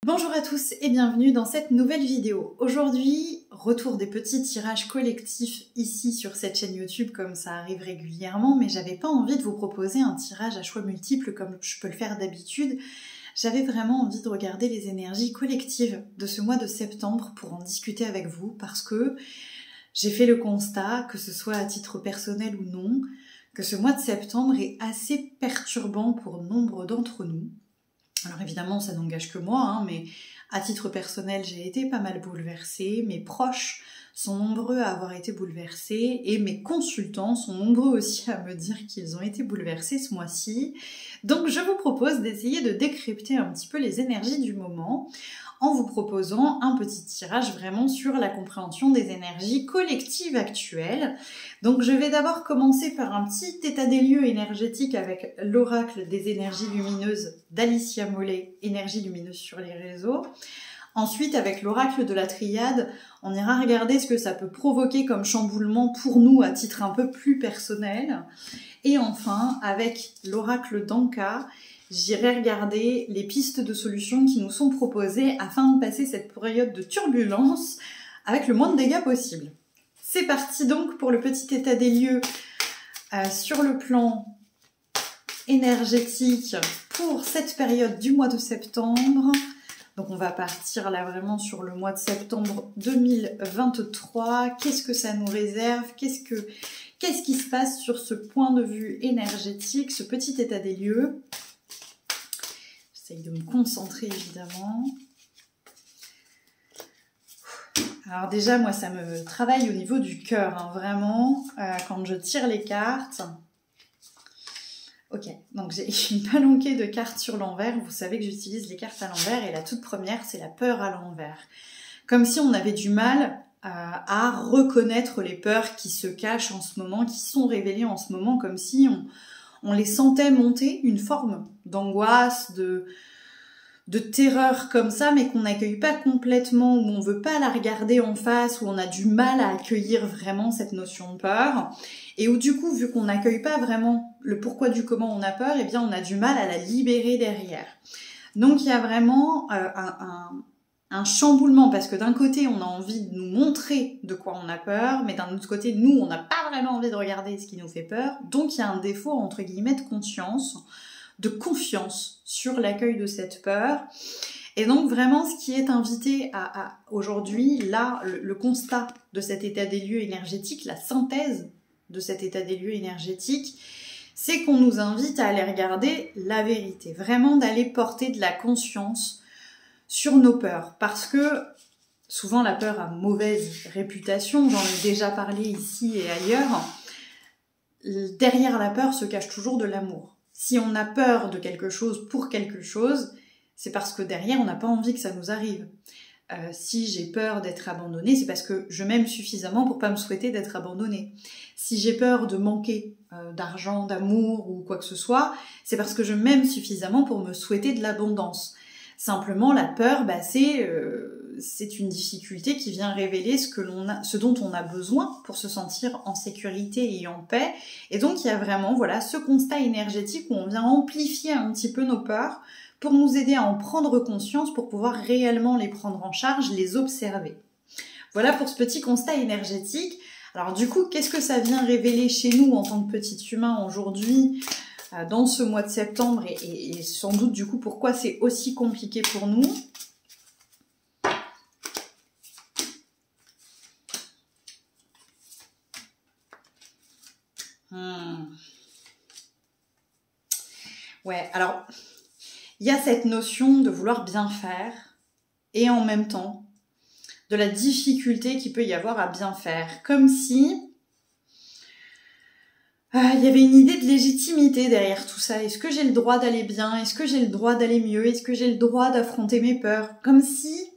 Bonjour à tous et bienvenue dans cette nouvelle vidéo. Aujourd'hui, retour des petits tirages collectifs ici sur cette chaîne YouTube comme ça arrive régulièrement, mais j'avais pas envie de vous proposer un tirage à choix multiples comme je peux le faire d'habitude. J'avais vraiment envie de regarder les énergies collectives de ce mois de septembre pour en discuter avec vous parce que j'ai fait le constat, que ce soit à titre personnel ou non, que ce mois de septembre est assez perturbant pour nombre d'entre nous. Alors évidemment, ça n'engage que moi, mais à titre personnel, j'ai été pas mal bouleversée. Mes proches sont nombreux à avoir été bouleversés et mes consultants sont nombreux aussi à me dire qu'ils ont été bouleversés ce mois-ci. Donc je vous propose d'essayer de décrypter un petit peu les énergies du moment en vous proposant un petit tirage vraiment sur la compréhension des énergies collectives actuelles. Donc je vais d'abord commencer par un petit état des lieux énergétiques avec l'oracle des énergies lumineuses d'Alicia Mollet, énergie lumineuse sur les réseaux. Ensuite, avec l'oracle de la triade, on ira regarder ce que ça peut provoquer comme chamboulement pour nous à titre un peu plus personnel. Et enfin, avec l'oracle d'Anka, j'irai regarder les pistes de solutions qui nous sont proposées afin de passer cette période de turbulence avec le moins de dégâts possible. C'est parti donc pour le petit état des lieux sur le plan énergétique pour cette période du mois de septembre. Donc on va partir là vraiment sur le mois de septembre 2023. Qu'est-ce que ça nous réserve? Qu'est-ce qui se passe sur ce point de vue énergétique, ce petit état des lieux? J'essaye de me concentrer évidemment. Alors déjà, moi, ça me travaille au niveau du cœur, vraiment, quand je tire les cartes. Ok, donc j'ai une palanquée de cartes sur l'envers. Vous savez que j'utilise les cartes à l'envers et la toute première, c'est la peur à l'envers. Comme si on avait du mal à reconnaître les peurs qui se cachent en ce moment, qui sont révélées en ce moment, comme si on les sentait monter, une forme d'angoisse, de terreur comme ça, mais qu'on n'accueille pas complètement, où on veut pas la regarder en face, où on a du mal à accueillir vraiment cette notion de peur, et où du coup, vu qu'on n'accueille pas vraiment le pourquoi du comment on a peur, eh bien on a du mal à la libérer derrière. Donc il y a vraiment un chamboulement, parce que d'un côté, on a envie de nous montrer de quoi on a peur, mais d'un autre côté, nous, on n'a pas vraiment envie de regarder ce qui nous fait peur, donc il y a un défaut, entre guillemets, de conscience, de confiance sur l'accueil de cette peur. Et donc vraiment ce qui est invité à aujourd'hui, là, le constat de cet état des lieux énergétique, la synthèse de cet état des lieux énergétique, c'est qu'on nous invite à aller regarder la vérité, vraiment d'aller porter de la conscience sur nos peurs, parce que souvent la peur a mauvaise réputation, j'en ai déjà parlé ici et ailleurs. Derrière la peur se cache toujours de l'amour. Si on a peur de quelque chose pour quelque chose, c'est parce que derrière, on n'a pas envie que ça nous arrive. Si j'ai peur d'être abandonnée, c'est parce que je m'aime suffisamment pour pas me souhaiter d'être abandonnée. Si j'ai peur de manquer d'argent, d'amour ou quoi que ce soit, c'est parce que je m'aime suffisamment pour me souhaiter de l'abondance. Simplement, la peur, c'est une difficulté qui vient révéler ce dont on a besoin pour se sentir en sécurité et en paix. Et donc, il y a vraiment ce constat énergétique où on vient amplifier un petit peu nos peurs pour nous aider à en prendre conscience, pour pouvoir réellement les prendre en charge, les observer. Voilà pour ce petit constat énergétique. Alors du coup, qu'est-ce que ça vient révéler chez nous en tant que petit humain aujourd'hui dans ce mois de septembre et sans doute du coup pourquoi c'est aussi compliqué pour nous? Ouais, alors il y a cette notion de vouloir bien faire et en même temps de la difficulté qu'il peut y avoir à bien faire, comme si il y avait une idée de légitimité derrière tout ça. Est-ce que j'ai le droit d'aller bien? Est-ce que j'ai le droit d'aller mieux? Est-ce que j'ai le droit d'affronter mes peurs? Comme si,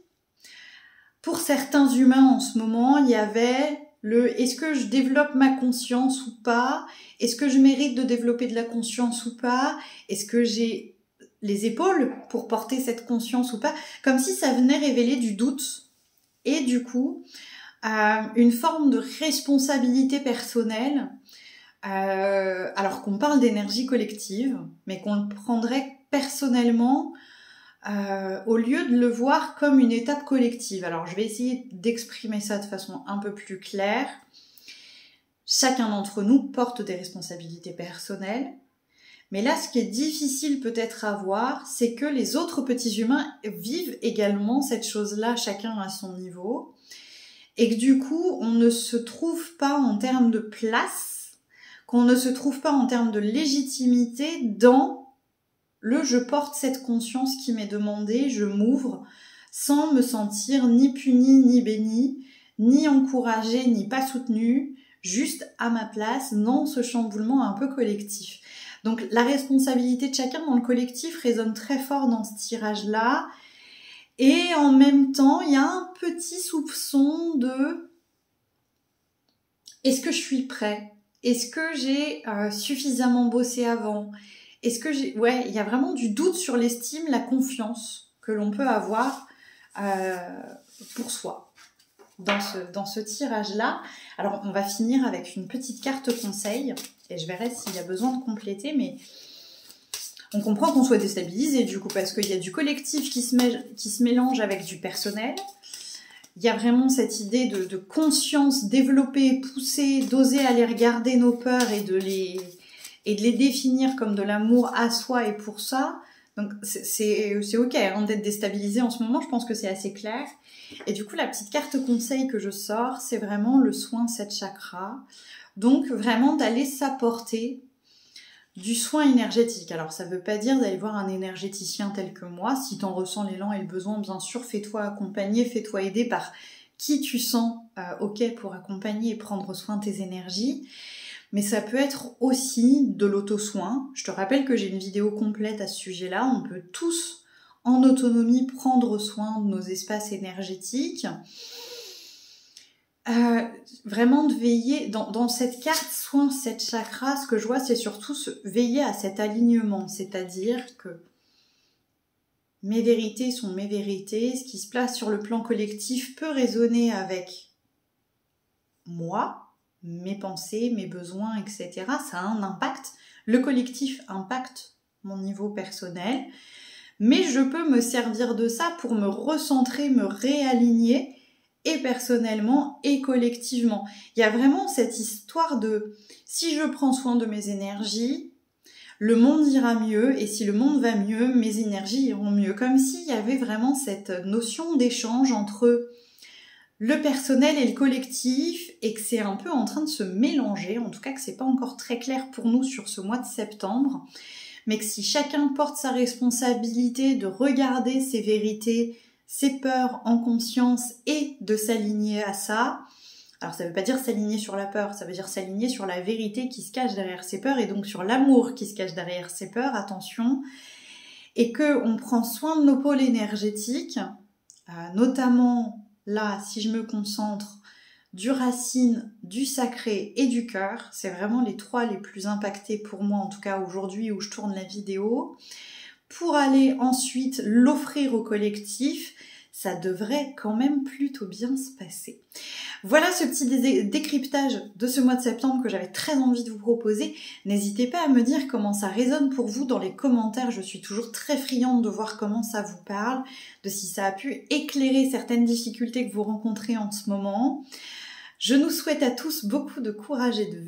pour certains humains en ce moment, il y avait est-ce que je développe ma conscience ou pas? Est-ce que je mérite de développer de la conscience ou pas? Est-ce que j'ai les épaules pour porter cette conscience ou pas? Comme si ça venait révéler du doute et du coup, une forme de responsabilité personnelle. Alors qu'on parle d'énergie collective, mais qu'on le prendrait personnellement au lieu de le voir comme une étape collective. Alors je vais essayer d'exprimer ça de façon un peu plus claire. Chacun d'entre nous porte des responsabilités personnelles, mais là ce qui est difficile peut-être à voir, c'est que les autres petits humains vivent également cette chose-là, chacun à son niveau, et que du coup on ne se trouve pas en termes de place, qu'on ne se trouve pas en termes de légitimité dans le « je porte cette conscience qui m'est demandée, je m'ouvre » sans me sentir ni punie, ni bénie, ni encouragée, ni pas soutenue, juste à ma place, dans ce chamboulement un peu collectif. Donc la responsabilité de chacun dans le collectif résonne très fort dans ce tirage-là. Et en même temps, il y a un petit soupçon de « est-ce que je suis prêt ? Est-ce que j'ai suffisamment bossé avant ? Est-ce que j'ai... » Ouais, il y a vraiment du doute sur l'estime, la confiance que l'on peut avoir pour soi dans ce tirage-là. Alors, on va finir avec une petite carte conseil et je verrai s'il y a besoin de compléter, mais on comprend qu'on soit déstabilisé du coup parce qu'il y a du collectif qui se mélange avec du personnel. Il y a vraiment cette idée de conscience développée, poussée, d'oser aller regarder nos peurs et de les définir comme de l'amour à soi et pour ça. Donc c'est ok hein, d'être déstabilisé en ce moment, je pense que c'est assez clair. Et du coup, la petite carte conseil que je sors, c'est vraiment le soin 7 chakras. Donc vraiment d'aller s'apporter du soin énergétique. Alors ça veut pas dire d'aller voir un énergéticien tel que moi. Si t'en ressens l'élan et le besoin, bien sûr, fais-toi accompagner, fais-toi aider par qui tu sens ok pour accompagner et prendre soin de tes énergies. Mais ça peut être aussi de l'auto-soin. Je te rappelle que j'ai une vidéo complète à ce sujet-là. On peut tous, en autonomie, prendre soin de nos espaces énergétiques. Vraiment de veiller, dans cette carte soin 7 chakras, ce que je vois, c'est surtout veiller à cet alignement. C'est-à-dire que mes vérités sont mes vérités. Ce qui se place sur le plan collectif peut résonner avec moi, mes pensées, mes besoins, etc. Ça a un impact. Le collectif impacte mon niveau personnel. Mais je peux me servir de ça pour me recentrer, me réaligner, et personnellement et collectivement. Il y a vraiment cette histoire de si je prends soin de mes énergies, le monde ira mieux, et si le monde va mieux, mes énergies iront mieux. Comme s'il y avait vraiment cette notion d'échange entre le personnel et le collectif, et que c'est un peu en train de se mélanger, en tout cas que c'est pas encore très clair pour nous sur ce mois de septembre, mais que si chacun porte sa responsabilité de regarder ses vérités, ses peurs en conscience et de s'aligner à ça, alors ça veut pas dire s'aligner sur la peur, ça veut dire s'aligner sur la vérité qui se cache derrière ses peurs et donc sur l'amour qui se cache derrière ses peurs, attention, et qu'on prend soin de nos pôles énergétiques, notamment là, si je me concentre, du racine, du sacré et du cœur, c'est vraiment les 3 les plus impactés pour moi, en tout cas aujourd'hui où je tourne la vidéo, pour aller ensuite l'offrir au collectif, ça devrait quand même plutôt bien se passer. Voilà ce petit décryptage de ce mois de septembre que j'avais très envie de vous proposer. N'hésitez pas à me dire comment ça résonne pour vous dans les commentaires. Je suis toujours très friande de voir comment ça vous parle, de si ça a pu éclairer certaines difficultés que vous rencontrez en ce moment. Je nous souhaite à tous beaucoup de courage et de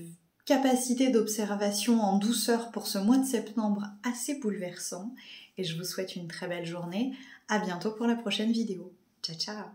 capacité d'observation en douceur pour ce mois de septembre assez bouleversant. Et je vous souhaite une très belle journée. À bientôt pour la prochaine vidéo. Ciao, ciao!